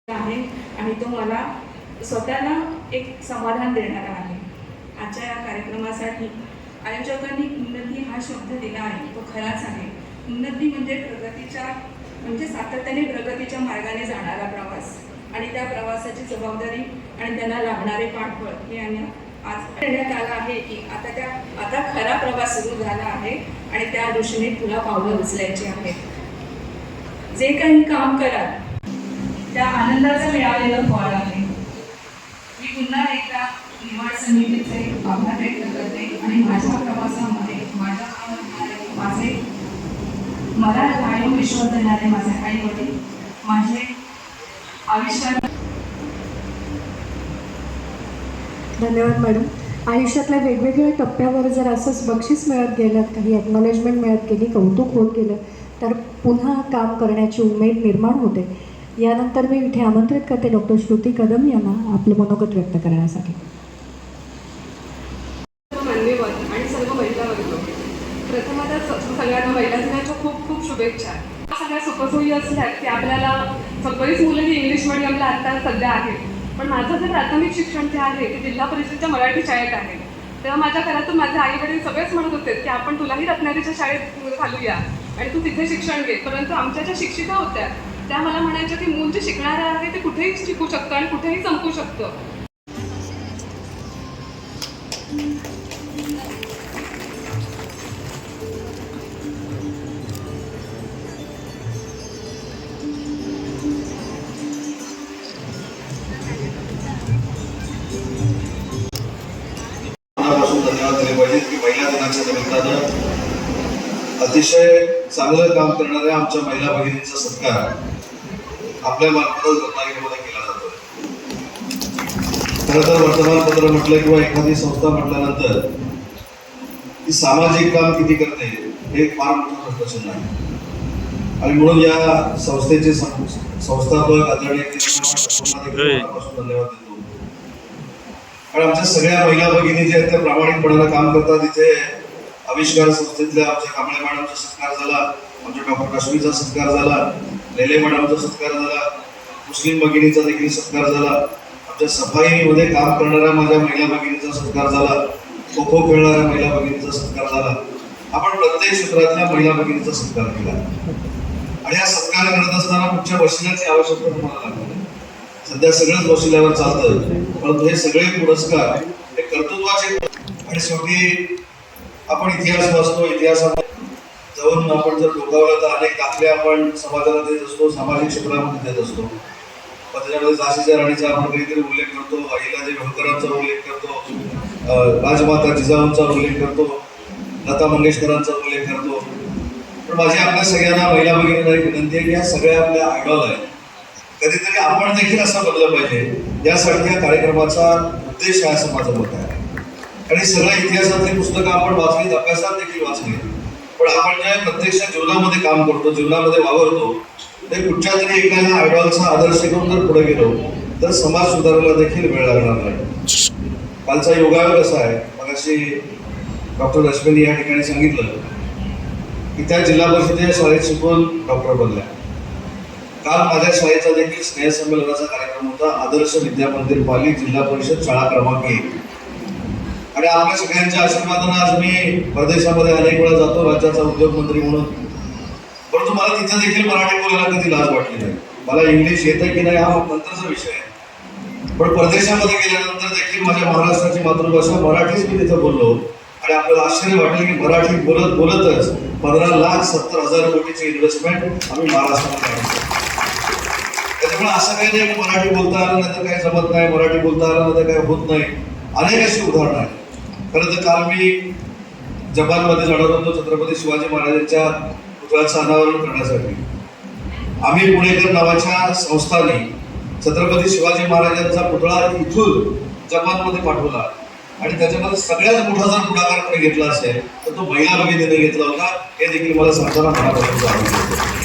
आहे आणि तो मला स्वतःला एक समाधान देणारा आहे. आजच्या या कार्यक्रमासाठी आयोजकांनी उन्नती हा शब्द दिला आहे, तो खराच आहे. उन्नती म्हणजे सातत्याने प्रगतीच्या मार्गाने जाणारा प्रवास आणि त्या प्रवासाची जबाबदारी आणि त्यांना लागणारे पाठबळ हे आज देण्यात आलं आहे की आता खरा प्रवास सुरू झाला आहे आणि त्या दृष्टीने तुला पावलं उचलायची आहेत. जे काही काम कराल त्या आनंदाचं मिळालेलं फळ आहे. मी पुन्हा एकदा निवड समितीचे आभार व्यक्त करते आणि माझ्या प्रवासामध्ये मला कायम विश्वास देणारे माझे आई वडील, माझे आविष्कार. धन्यवाद मॅडम. आयुष्यातल्या वेगवेगळ्या टप्प्यावर जर असंच बक्षीस मिळत गेलं, काही एक्नॉलेजमेंट मिळत गेली, कौतुक होत गेलं तर पुन्हा काम करण्याची उमेद निर्माण होते. यानंतर मी इथे आमंत्रित करते डॉक्टर श्रुती कदम यांना आपलं मनोगत व्यक्त करण्यासाठी. मान्यवर आणि सर्व महिला वर्ग, प्रथमतः सगळ्यांना महिला दिनाच्या खूप खूप शुभेच्छा. सगळ्या सुखसोयी असल्या की आपल्याला सगळीच मुलं ही इंग्लिश मिडियमला आता सध्या आहेत, पण माझं जे प्राथमिक शिक्षण जे आहे ते जिल्हा परिषदेच्या मराठी शाळेत आहे. तेव्हा माझ्या घरातून माझे आई वडील सगळेच म्हणत होते की आपण तुलाही रत्नागिरीच्या शाळेत घालूया आणि तू तिथे शिक्षण घे. परंतु आमच्या ज्या शिक्षिका होत्या त्या मला म्हणायच्या की मूल जे शिकणारं आहे ते कुठेही शिकू शकतं आणि कुठेही संपू शकतं. धन्यवाद दिले पाहिजे की महिला दिनाच्या निमित्तानं अतिशय चांगलं काम करणाऱ्या आमच्या महिला भगिनींचा सत्कार आपल्या मार्फतच रत्नागिरीमध्ये केला जातो. खरं तर वर्तमानपत्र म्हटलं किंवा एखादी संस्था म्हटल्यानंतर ती सामाजिक काम किती करते हे फार मोठं प्रश्न आहे आणि म्हणून या संस्थेचे संस्थापक आदरणीय धन्यवाद देतो. कारण आमच्या सगळ्या महिला भगिनी जे आहेत त्या प्रामाणिकपणानं काम करतात. तिथे आविष्कार संस्थेतल्या आमच्या कांबळे मॅडमचा सत्कार झाला, आमच्या डॉक्टर काश्मीरचा सत्कार झाला, लेले मॅडमचा सत्कार झाला, मुस्लिम भगिनीचा देखील सत्कार झाला, आमच्या सफाईमध्ये काम करणाऱ्या माझ्या महिला भगिनीचा सत्कार झाला, खो खो खेळणाऱ्या महिला भगिनीचा सत्कार झाला. आपण प्रत्येक क्षेत्रातल्या महिला भगिनीचा सत्कार केला आणि हा सत्कार करत असताना कुठच्या वशिल्याची आवश्यकता तुम्हाला लागली. सध्या सगळंच वशिल्यावर चालतं, परंतु हे सगळे पुरस्कार हे कर्तृत्वाचे. आणि शेवटी आपण इतिहास वाचतो, इतिहासामध्ये जाऊन आपण जर डोकावलं तर अनेक दाखले आपण समाजाला देत असतो, सामाजिक क्षेत्रामध्ये देत असतो. पण त्याच्यामध्ये झाशीच्या राणीचा आपण काहीतरी उल्लेख करतो, अहिल्यादेवी होळकरांचा उल्लेख करतो, राजमाता जिजाऊंचा उल्लेख करतो, लता मंगेशकरांचा उल्लेख करतो. पण माझी आपल्या सगळ्यांना महिला भगिनींना एक विनंती आहे की ह्या सगळ्या आपल्या आयडॉल आहेत. कधीतरी आपण देखील असं बनलं पाहिजे, यासाठी या कार्यक्रमाचा उद्देश आहे असं माझं मत आहे. आणि सगळ्या इतिहासातली पुस्तकं आपण वाचलीत, अभ्यासात देखील वाचली, पण आपण जे प्रत्यक्ष जीवनामध्ये काम करतो, जीवनामध्ये वावरतो, ते कुठच्या तरी एका आयडॉलचा आदर्श घेऊन जर पुढे गेलो तर समाज सुधारायला देखील वेळ लागणार नाही. कालचा योगायोग असा आहे, मगाशी डॉक्टर रश्मीनी या ठिकाणी सांगितलं की त्या जिल्हा परिषदेच्या शाळेत शिकून डॉक्टर बनल्या. काल माझ्या शाळेचा देखील स्नेहसंमेलनाचा कार्यक्रम होता, आदर्श विद्या मंदिर पाली, जिल्हा परिषद शाळा क्रमांक 1. आणि आपल्या सगळ्यांच्या आशीर्वादानं आज मी परदेशामध्ये अनेक वेळा जातो राज्याचा उद्योगमंत्री म्हणून, परंतु मला तिथं देखील मराठी बोलायला कधी लाज वाटली नाही. मला इंग्लिश येतं की नाही हा नंतरचा विषय आहे, पण परदेशामध्ये गेल्यानंतर देखील माझ्या महाराष्ट्राची मातृभाषा मराठीच मी तिथं बोललो आणि आपल्याला आश्चर्य वाटलं की मराठी बोलतच 15,70,000 कोटीची इन्व्हेस्टमेंट आम्ही महाराष्ट्रामध्ये आणतो. त्याच्यामुळे असं काही नाही की मराठी बोलता आलं नाही तर काही जमत नाही, मराठी बोलता आलं नाही तर काही होत नाही. अनेक अशी उदाहरणं आहेत. खरं तर काल मी जपानमध्ये जाणार होतो छत्रपती शिवाजी महाराजांच्या पुतळ्याचं अनावरण करण्यासाठी. आम्ही पुणेकर नावाच्या संस्थांनी छत्रपती शिवाजी महाराजांचा पुतळा इथून जपानमध्ये पाठवला आणि त्याच्यामध्ये सगळ्यात मोठा जर पुढाकार कोणी घेतला असेल तर तो महिला भगिनीने घेतला होता. हे देखील मला सांगताना मनापासून आवडलं.